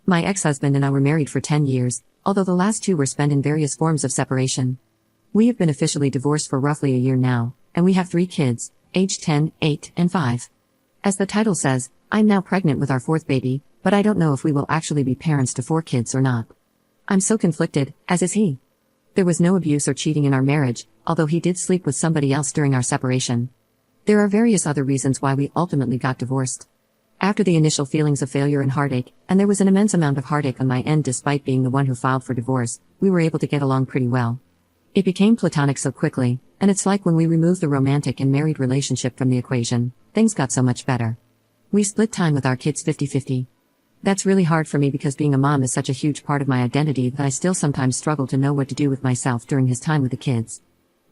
My ex-husband and I were married for 10 years, although the last 2 were spent in various forms of separation. We have been officially divorced for roughly a year now, and we have 3 kids, aged 10, 8, and 5. As the title says, I'm now pregnant with our 4th baby, but I don't know if we will actually be parents to 4 kids or not. I'm so conflicted, as is he. There was no abuse or cheating in our marriage, although he did sleep with somebody else during our separation. There are various other reasons why we ultimately got divorced. After the initial feelings of failure and heartache, and there was an immense amount of heartache on my end despite being the one who filed for divorce, we were able to get along pretty well. It became platonic so quickly, and it's like when we removed the romantic and married relationship from the equation, things got so much better. We split time with our kids 50-50. That's really hard for me because being a mom is such a huge part of my identity that I still sometimes struggle to know what to do with myself during his time with the kids.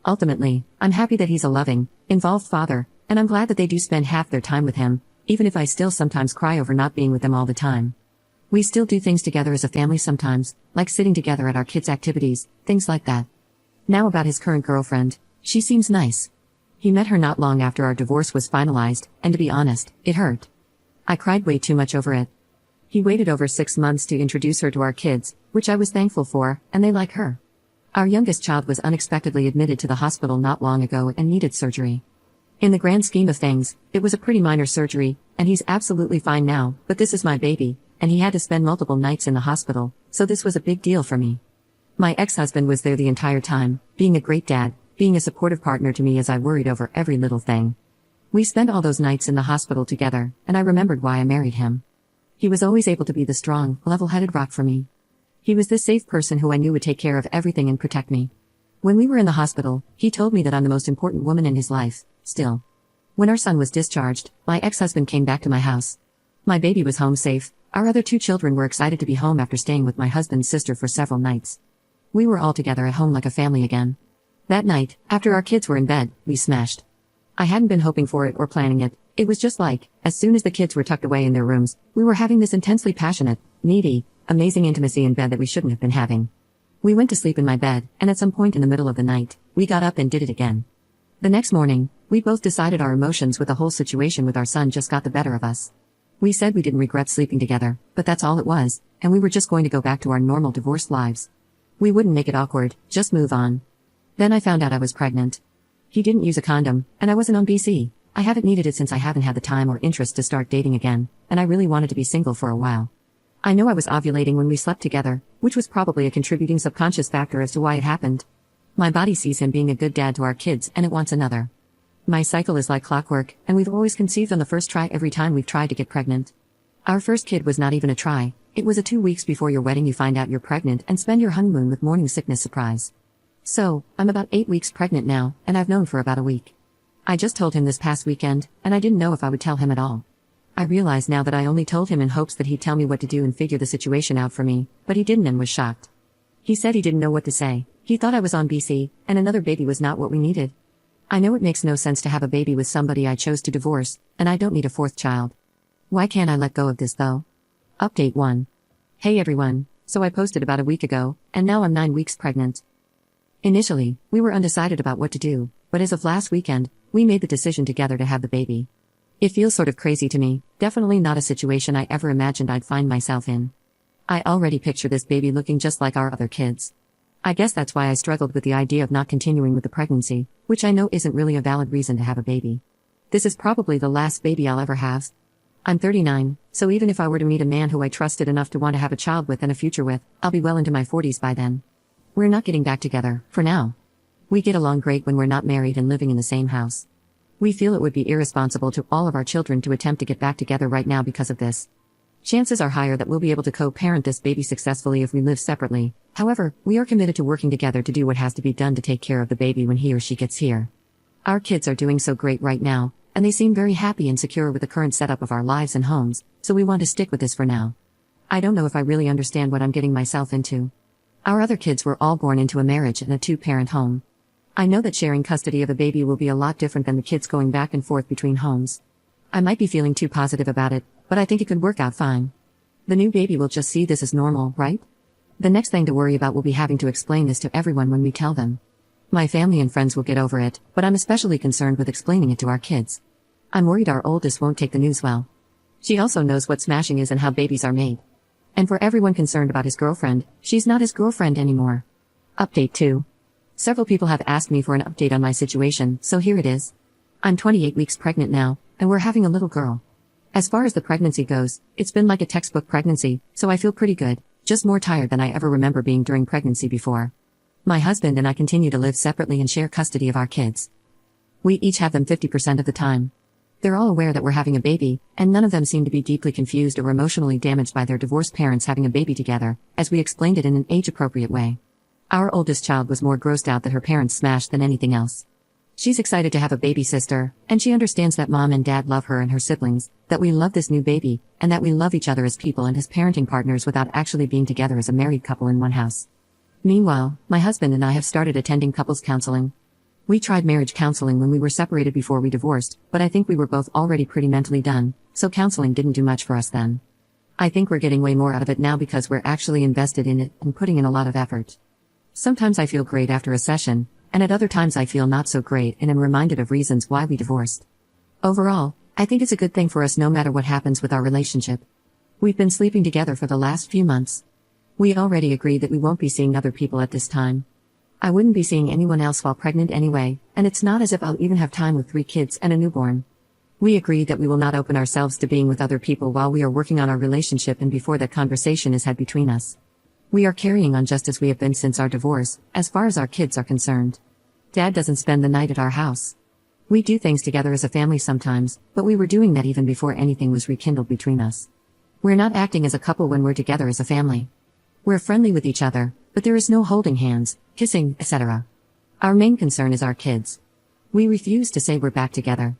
Ultimately, I'm happy that he's a loving, involved father, and I'm glad that they do spend half their time with him, even if I still sometimes cry over not being with them all the time. We still do things together as a family sometimes, like sitting together at our kids' activities, things like that. Now about his current girlfriend, she seems nice. He met her not long after our divorce was finalized, and to be honest, it hurt. I cried way too much over it. He waited over 6 months to introduce her to our kids, which I was thankful for, and they like her. Our youngest child was unexpectedly admitted to the hospital not long ago and needed surgery. In the grand scheme of things, it was a pretty minor surgery, and he's absolutely fine now, but this is my baby, and he had to spend multiple nights in the hospital, so this was a big deal for me. My ex-husband was there the entire time, being a great dad, being a supportive partner to me as I worried over every little thing. We spent all those nights in the hospital together, and I remembered why I married him. He was always able to be the strong, level-headed rock for me. He was this safe person who I knew would take care of everything and protect me. When we were in the hospital, he told me that I'm the most important woman in his life, still. When our son was discharged, my ex-husband came back to my house. My baby was home safe, our other 2 children were excited to be home after staying with my husband's sister for several nights. We were all together at home like a family again. That night, after our kids were in bed, we smashed. I hadn't been hoping for it or planning it, it was just like, as soon as the kids were tucked away in their rooms, we were having this intensely passionate, needy, amazing intimacy in bed that we shouldn't have been having. We went to sleep in my bed, and at some point in the middle of the night, we got up and did it again. The next morning, we both decided our emotions with the whole situation with our son just got the better of us. We said we didn't regret sleeping together, but that's all it was, and we were just going to go back to our normal divorced lives. We wouldn't make it awkward, just move on. Then I found out I was pregnant. He didn't use a condom, and I wasn't on BC. I haven't needed it since I haven't had the time or interest to start dating again, and I really wanted to be single for a while. I know I was ovulating when we slept together, which was probably a contributing subconscious factor as to why it happened. My body sees him being a good dad to our kids and it wants another. My cycle is like clockwork, and we've always conceived on the first try every time we've tried to get pregnant. Our first kid was not even a try, it was a 2 weeks before your wedding you find out you're pregnant and spend your honeymoon with morning sickness surprise. So, I'm about 8 weeks pregnant now, and I've known for about a week. I just told him this past weekend, and I didn't know if I would tell him at all. I realize now that I only told him in hopes that he'd tell me what to do and figure the situation out for me, but he didn't and was shocked. He said he didn't know what to say, he thought I was on BC, and another baby was not what we needed. I know it makes no sense to have a baby with somebody I chose to divorce, and I don't need a 4th child. Why can't I let go of this though? Update 1. Hey everyone, so I posted about a week ago, and now I'm 9 weeks pregnant. Initially, we were undecided about what to do, but as of last weekend, we made the decision together to have the baby. It feels sort of crazy to me, definitely not a situation I ever imagined I'd find myself in. I already picture this baby looking just like our other kids. I guess that's why I struggled with the idea of not continuing with the pregnancy, which I know isn't really a valid reason to have a baby. This is probably the last baby I'll ever have. I'm 39, so even if I were to meet a man who I trusted enough to want to have a child with and a future with, I'll be well into my 40s by then. We're not getting back together, for now. We get along great when we're not married and living in the same house. We feel it would be irresponsible to all of our children to attempt to get back together right now because of this. Chances are higher that we'll be able to co-parent this baby successfully if we live separately. However, we are committed to working together to do what has to be done to take care of the baby when he or she gets here. Our kids are doing so great right now, and they seem very happy and secure with the current setup of our lives and homes, so we want to stick with this for now. I don't know if I really understand what I'm getting myself into. Our other kids were all born into a marriage and a 2-parent home. I know that sharing custody of a baby will be a lot different than the kids going back and forth between homes. I might be feeling too positive about it, but I think it could work out fine. The new baby will just see this as normal, right? The next thing to worry about will be having to explain this to everyone when we tell them. My family and friends will get over it, but I'm especially concerned with explaining it to our kids. I'm worried our oldest won't take the news well. She also knows what smashing is and how babies are made. And for everyone concerned about his girlfriend, she's not his girlfriend anymore. Update 2. Several people have asked me for an update on my situation, so here it is. I'm 28 weeks pregnant now, and we're having a little girl. As far as the pregnancy goes, it's been like a textbook pregnancy, so I feel pretty good, just more tired than I ever remember being during pregnancy before. My husband and I continue to live separately and share custody of our kids. We each have them 50% of the time. They're all aware that we're having a baby, and none of them seem to be deeply confused or emotionally damaged by their divorced parents having a baby together, as we explained it in an age-appropriate way. Our oldest child was more grossed out that her parents smashed than anything else. She's excited to have a baby sister, and she understands that mom and dad love her and her siblings, that we love this new baby, and that we love each other as people and as parenting partners without actually being together as a married couple in one house. Meanwhile, my husband and I have started attending couples counseling. We tried marriage counseling when we were separated before we divorced, but I think we were both already pretty mentally done, so counseling didn't do much for us then. I think we're getting way more out of it now because we're actually invested in it and putting in a lot of effort. Sometimes I feel great after a session, and at other times I feel not so great and am reminded of reasons why we divorced. Overall, I think it's a good thing for us no matter what happens with our relationship. We've been sleeping together for the last few months. We already agreed that we won't be seeing other people at this time. I wouldn't be seeing anyone else while pregnant anyway, and it's not as if I'll even have time with 3 kids and a newborn. We agreed that we will not open ourselves to being with other people while we are working on our relationship and before that conversation is had between us. We are carrying on just as we have been since our divorce, as far as our kids are concerned. Dad doesn't spend the night at our house. We do things together as a family sometimes, but we were doing that even before anything was rekindled between us. We're not acting as a couple when we're together as a family. We're friendly with each other, but there is no holding hands, kissing, etc. Our main concern is our kids. We refuse to say we're back together.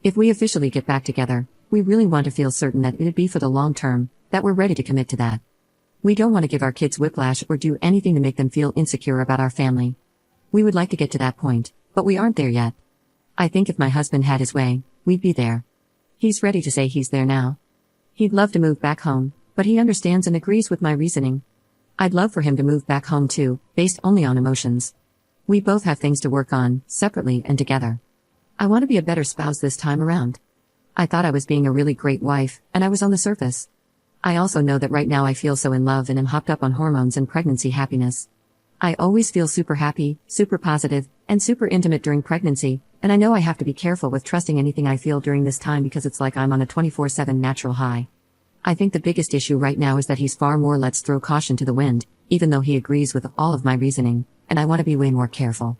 If we officially get back together, we really want to feel certain that it'd be for the long term, that we're ready to commit to that. We don't want to give our kids whiplash or do anything to make them feel insecure about our family. We would like to get to that point, but we aren't there yet. I think if my husband had his way, we'd be there. He's ready to say he's there now. He'd love to move back home, but he understands and agrees with my reasoning. I'd love for him to move back home too, based only on emotions. We both have things to work on, separately and together. I want to be a better spouse this time around. I thought I was being a really great wife, and I was on the surface. I also know that right now I feel so in love and am hopped up on hormones and pregnancy happiness. I always feel super happy, super positive, and super intimate during pregnancy, and I know I have to be careful with trusting anything I feel during this time because it's like I'm on a 24/7 natural high. I think the biggest issue right now is that he's far more let's throw caution to the wind, even though he agrees with all of my reasoning, and I want to be way more careful.